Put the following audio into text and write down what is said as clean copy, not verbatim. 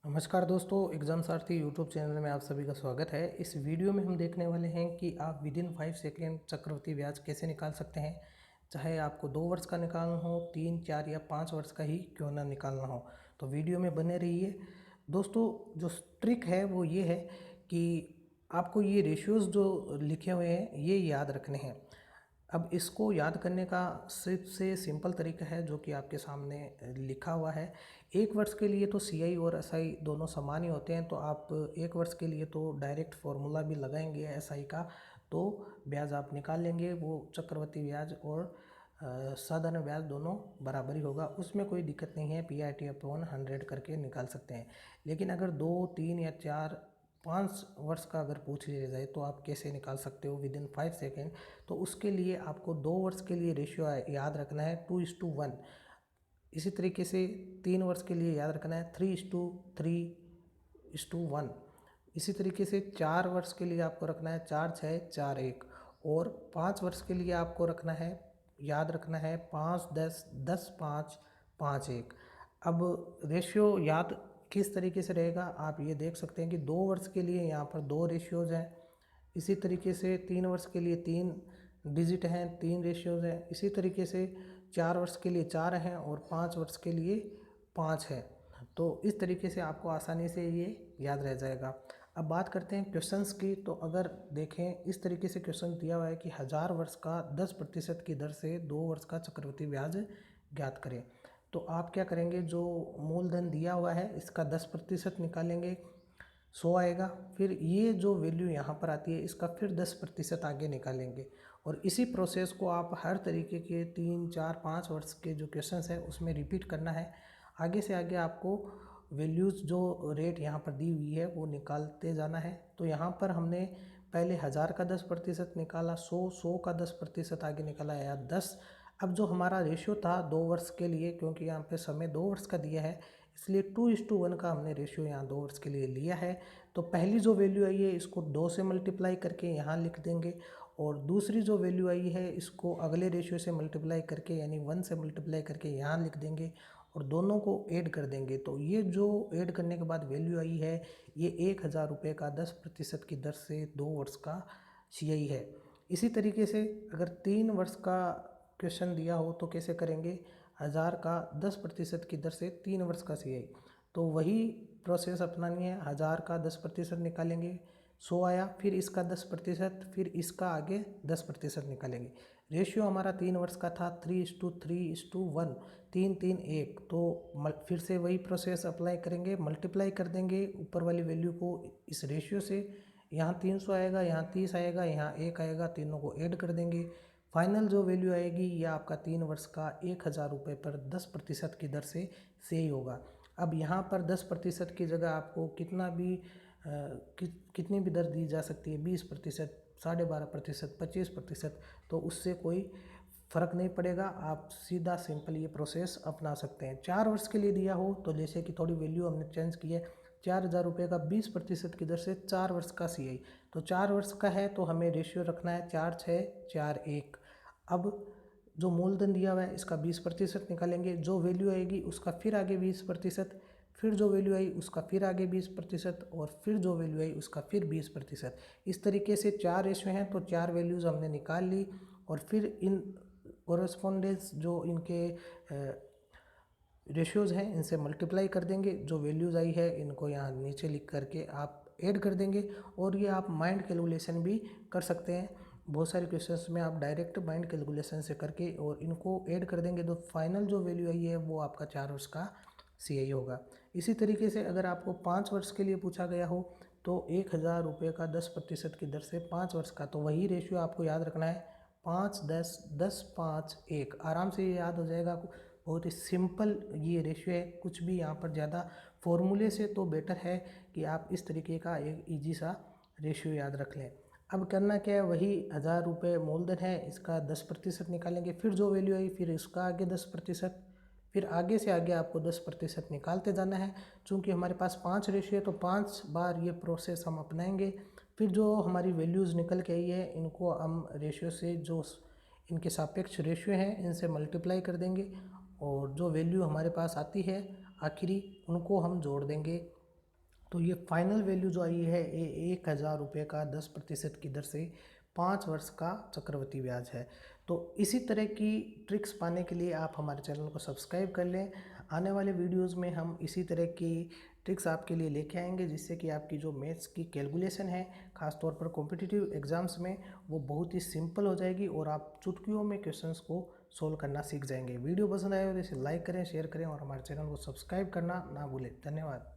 नमस्कार दोस्तों, एग्ज़ाम सारथी YouTube channel में आप सभी का स्वागत है। इस वीडियो में हम देखने वाले हैं कि आप विद इन 5 सेकेंड चक्रवृद्धि ब्याज कैसे निकाल सकते हैं। चाहे आपको 2 वर्ष का निकालना हो, 3, 4 या 5 वर्ष का ही क्यों ना निकालना हो, तो वीडियो में बने रहिए। दोस्तों, जो ट्रिक है वो ये है कि आपको ये रेशियोज़ जो लिखे हुए हैं ये याद रखने हैं। अब इसको याद करने का सबसे सिंपल तरीका है जो कि आपके सामने लिखा हुआ है। 1 वर्ष के लिए तो सीआई और एसआई दोनों समान ही होते हैं, तो आप 1 वर्ष के लिए तो डायरेक्ट फार्मूला भी लगाएंगे एसआई का, तो ब्याज आप निकाल लेंगे। वो चक्रवृद्धि ब्याज और साधारण ब्याज दोनों बराबर ही होगा, उसमें कोई दिक्कत नहीं है। पीआईटी अपॉन 100 करके निकाल सकते हैं। लेकिन अगर 2, 3 या 4, 5 वर्ष का अगर पूछ लिया जाए तो आप कैसे निकाल सकते हो विद इन 5 सेकेंड। तो उसके लिए आपको 2 वर्ष के लिए रेशियो याद रखना है 2:1। इसी तरीके से 3 वर्ष के लिए याद रखना है 3:3:1। इसी तरीके से 4 वर्ष के लिए आपको रखना है 4:6:4:1। और 5 वर्ष के लिए आपको रखना है, याद रखना है 5:10:10:5:5:1। अब रेशियो याद किस तरीके से रहेगा आप ये देख सकते हैं कि 2 वर्ष के लिए यहाँ पर 2 रेशियोज़ हैं। इसी तरीके से 3 वर्ष के लिए 3 डिजिट हैं, 3 रेशियोज़ हैं। इसी तरीके से 4 वर्ष के लिए 4 हैं और 5 वर्ष के लिए 5 है। तो इस तरीके से आपको आसानी से ये याद रह जाएगा। अब बात करते हैं क्वेश्चंस की। तो अगर देखें, इस तरीके से क्वेश्चन दिया हुआ है कि 1000 वर्ष का 10% की दर से 2 वर्ष का चक्रवृद्धि ब्याज ज्ञात करें। तो आप क्या करेंगे, जो मूलधन दिया हुआ है इसका 10% निकालेंगे, 100 आएगा। फिर ये जो वैल्यू यहाँ पर आती है इसका फिर 10% आगे निकालेंगे। और इसी प्रोसेस को आप हर तरीके के 3, 4, 5 वर्ष के जो क्वेश्चंस हैं उसमें रिपीट करना है। आगे से आगे आपको वैल्यूज़ जो रेट यहाँ पर दी हुई है वो निकालते जाना है। तो यहाँ पर हमने पहले 1000 का 10% निकाला, 100 का 10% आगे निकाला या 10। अब जो हमारा रेशियो था 2 वर्ष के लिए, क्योंकि यहाँ पे समय 2 वर्ष का दिया है इसलिए 2:1 का हमने रेशियो यहाँ 2 वर्ष के लिए लिया है। तो पहली जो वैल्यू आई है इसको 2 से मल्टीप्लाई करके यहाँ लिख देंगे, और दूसरी जो वैल्यू आई है इसको अगले रेशियो से मल्टीप्लाई करके यानी 1 से मल्टीप्लाई करके यहाँ लिख देंगे और दोनों को ऐड कर देंगे। तो ये जो ऐड करने के बाद वैल्यू आई है ये 1000 रुपये का 10% की दर से 2 वर्ष का सीआई है। इसी तरीके से अगर 3 वर्ष का क्वेश्चन दिया हो तो कैसे करेंगे, 1000 का 10% की दर से 3 वर्ष का सीआई। तो वही प्रोसेस अपनानी है। 1000 का 10% निकालेंगे, 100 आया, फिर इसका 10%, फिर इसका आगे 10% निकालेंगे। रेशियो हमारा 3 वर्ष का था 3:3:1, 3:3:1। तो फिर से वही प्रोसेस अप्लाई करेंगे, मल्टीप्लाई कर देंगे ऊपर वाली वैल्यू को इस रेशियो से। यहाँ 300 आएगा, यहाँ 30 आएगा, यहाँ 1 आएगा, तीनों को ऐड कर देंगे। फाइनल जो वैल्यू आएगी ये आपका 3 वर्ष का 1000 रुपये पर 10% की दर से ही होगा। अब यहाँ पर 10% की जगह आपको कितनी भी दर दी जा सकती है, 20%, 12.5%, 25%, तो उससे कोई फ़र्क नहीं पड़ेगा। आप सीधा सिंपल ये प्रोसेस अपना सकते हैं। 4 वर्ष के लिए दिया हो तो जैसे कि थोड़ी वैल्यू हमने चेंज की है, 4000 रुपये का 20% की दर से 4 वर्ष का सीआई। तो 4 वर्ष का है तो हमें रेशियो रखना है 4:6:4:1। अब जो मूलधन दिया हुआ है इसका 20% निकालेंगे, जो वैल्यू आएगी उसका फिर आगे 20%, फिर जो वैल्यू आई उसका फिर आगे 20%, और फिर जो वैल्यू आई उसका फिर 20%। इस तरीके से 4 रेशियो हैं तो 4 वैल्यूज़ हमने निकाल ली, और फिर इन कोरेस्पोंडेंस जो इनके रेशियोज़ हैं इनसे मल्टीप्लाई कर देंगे। जो वैल्यूज़ आई है इनको यहाँ नीचे लिख करके आप ऐड कर देंगे, और ये आप माइंड कैलकुलेशन भी कर सकते हैं। बहुत सारे क्वेश्चंस में आप डायरेक्ट माइंड कैलकुलेशन से करके और इनको ऐड कर देंगे तो फाइनल जो वैल्यू आई है वो आपका 4 वर्ष का सीआई होगा। इसी तरीके से अगर आपको 5 वर्ष के लिए पूछा गया हो तो 1000 रुपये का 10% की दर से 5 वर्ष का, तो वही रेशियो आपको याद रखना है 5:10:10:5:1। आराम से ये याद हो जाएगा। बहुत ही सिंपल ये रेशियो है, कुछ भी यहाँ पर ज़्यादा फॉर्मूले से तो बेटर है कि आप इस तरीके का एक ईजी सा रेशियो याद रख लें। अब करना क्या है, वही 1000 रुपये मूलधन है इसका 10% निकालेंगे, फिर जो वैल्यू आई फिर इसका आगे 10%, फिर आगे से आगे आपको 10% निकालते जाना है। चूँकि हमारे पास 5 रेशियो है तो 5 बार ये प्रोसेस हम अपनाएंगे। फिर जो हमारी वैल्यूज़ निकल के आई है इनको हम रेशियो से, जो इनके सापेक्ष रेशियो हैं इनसे मल्टीप्लाई कर देंगे, और जो वैल्यू हमारे पास आती है आखिरी उनको हम जोड़ देंगे तो ये फाइनल वैल्यू जो आई है ये 1,000 रुपये का 10% की दर से 5 वर्ष का चक्रवृद्धि ब्याज है। तो इसी तरह की ट्रिक्स पाने के लिए आप हमारे चैनल को सब्सक्राइब कर लें। आने वाले वीडियोस में हम इसी तरह की ट्रिक्स आपके लिए लेके आएंगे, जिससे कि आपकी जो मैथ्स की कैलकुलेशन है खासतौर पर कॉम्पिटिटिव एग्जाम्स में वो बहुत ही सिंपल हो जाएगी और आप चुटकियों में क्वेश्चंस को सोल्व करना सीख जाएंगे। वीडियो पसंद आए तो इसे लाइक करें, शेयर करें और हमारे चैनल को सब्सक्राइब करना ना भूलें। धन्यवाद।